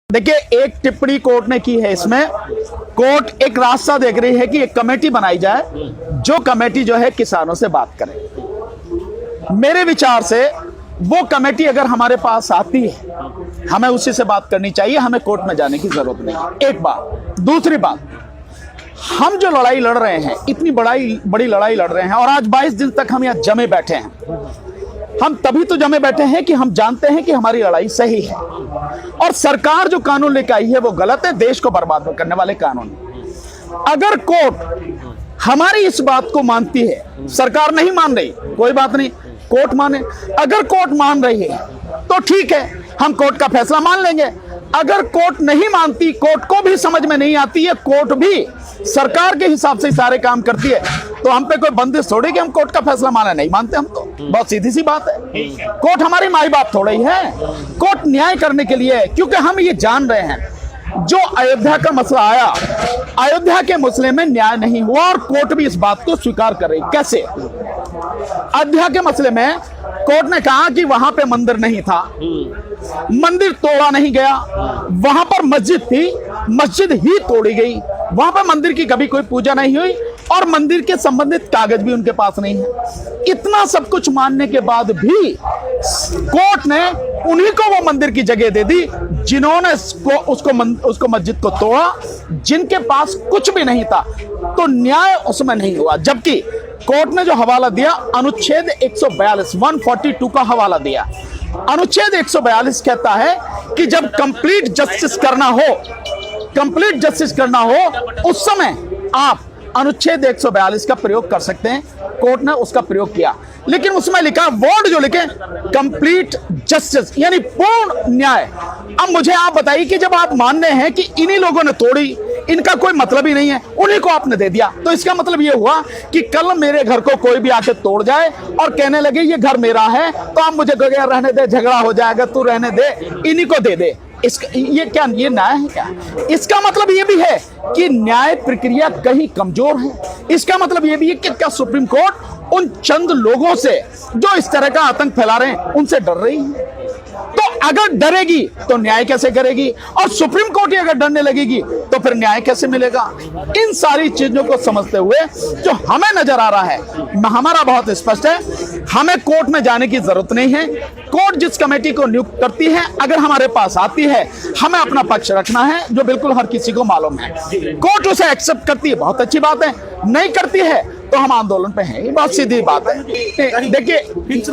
देखिए, एक टिप्पणी कोर्ट ने की है इसमें। कोर्ट एक रास्ता देख रही है कि एक कमेटी बनाई जाए, जो कमेटी जो है किसानों से बात करे। मेरे विचार से वो कमेटी अगर हमारे पास आती है, हमें उसी से बात करनी चाहिए, हमें कोर्ट में जाने की जरूरत नहीं। एक बात। दूसरी बात, हम जो लड़ाई लड़ रहे हैं, इतनी बड़ी लड़ाई लड़ रहे हैं, और आज 22 दिन तक हम यहाँ जमे बैठे हैं। हम तभी तो जमे बैठे हैं कि हम जानते हैं कि हमारी लड़ाई सही है, और सरकार जो कानून लेकर आई है वो गलत है, देश को बर्बाद करने वाले कानून। अगर कोर्ट हमारी इस बात को मानती है, सरकार नहीं मान रही, कोई बात नहीं, कोर्ट माने। अगर कोर्ट मान रही है तो ठीक है, हम कोर्ट का फैसला मान लेंगे। अगर कोर्ट नहीं मानती, कोर्ट को भी समझ में नहीं आती है, कोर्ट भी सरकार के हिसाब से सारे काम करती है, तो हम पे कोई बंदिश थोड़ी कि हम कोर्ट का फैसला माने। नहीं मानते हम तो, बहुत सीधी सी बात है। कोर्ट हमारी माई बाप थोड़ी है। कोर्ट न्याय करने के लिए है, क्योंकि हम ये जान रहे हैं जो अयोध्या का मसला आया, अयोध्या के मसले में न्याय नहीं हुआ, और कोर्ट भी इस बात को स्वीकार कर रही। कैसे? अयोध्या के मसले में कोर्ट ने कहा कि वहां पे मंदिर नहीं था, मंदिर तोड़ा नहीं गया, वहां पर मस्जिद थी, मस्जिद ही तोड़ी गई, वहां पर मंदिर की कभी कोई पूजा नहीं हुई, और मंदिर के संबंधित कागज भी उनके पास नहीं है। इतना सब कुछ मानने के बाद भी कोर्ट ने उन्हीं को वो मंदिर की जगह दे दी जिन्होंने उसको मस्जिद को तोड़ा, जिनके पास कुछ भी नहीं था। तो न्याय उसमें नहीं हुआ। जबकि कोर्ट ने जो हवाला दिया, अनुच्छेद 142 का हवाला दिया। अनुच्छेद 142 कहता है कि जब कंप्लीट जस्टिस करना हो उस समय आप अनुच्छेद 142 का प्रयोग कर सकते हैं। कोर्ट ने उसका प्रयोग किया, लेकिन उसमें लिखा, वर्ड जो लिखे, कंप्लीट जस्टिस, यानी पूर्ण न्याय। अब मुझे आप बताइए कि जब आप मान रहे हैं कि इन्हीं लोगों ने तोड़ी, इनका कोई मतलब ही नहीं है, उन्हीं को आपने दे दिया, तो इसका मतलब यह हुआ कि कल मेरे घर को कोई भी आके तोड़ जाए और कहने लगे ये घर मेरा है, तो आप मुझे रहने दे, झगड़ा हो जाएगा, तू रहने दे, इन्हीं को दे दे। ये क्या, ये न्याय है क्या? इसका मतलब ये भी है कि न्याय प्रक्रिया कहीं कमजोर है। इसका मतलब ये भी है कि क्या सुप्रीम कोर्ट उन चंद लोगों से जो इस तरह का आतंक फैला रहे हैं उनसे डर रही है? तो अगर डरेगी तो न्याय कैसे करेगी? और सुप्रीम कोर्ट ही अगर डरने लगेगी तो फिर न्याय कैसे मिलेगा? इन सारी चीजों को समझते हुए जो हमें नजर आ रहा है, हमारा बहुत स्पष्ट है, हमें कोर्ट में जाने की जरूरत नहीं है। कोर्ट जिस कमेटी को नियुक्त करती है, अगर हमारे पास आती है, हमें अपना पक्ष रखना है, जो बिल्कुल हर किसी को मालूम है। कोर्ट उसे एक्सेप्ट करती है, बहुत अच्छी बात है। नहीं करती है तो हम आंदोलन पे हैं, ये बहुत सीधी बात है। देखिए,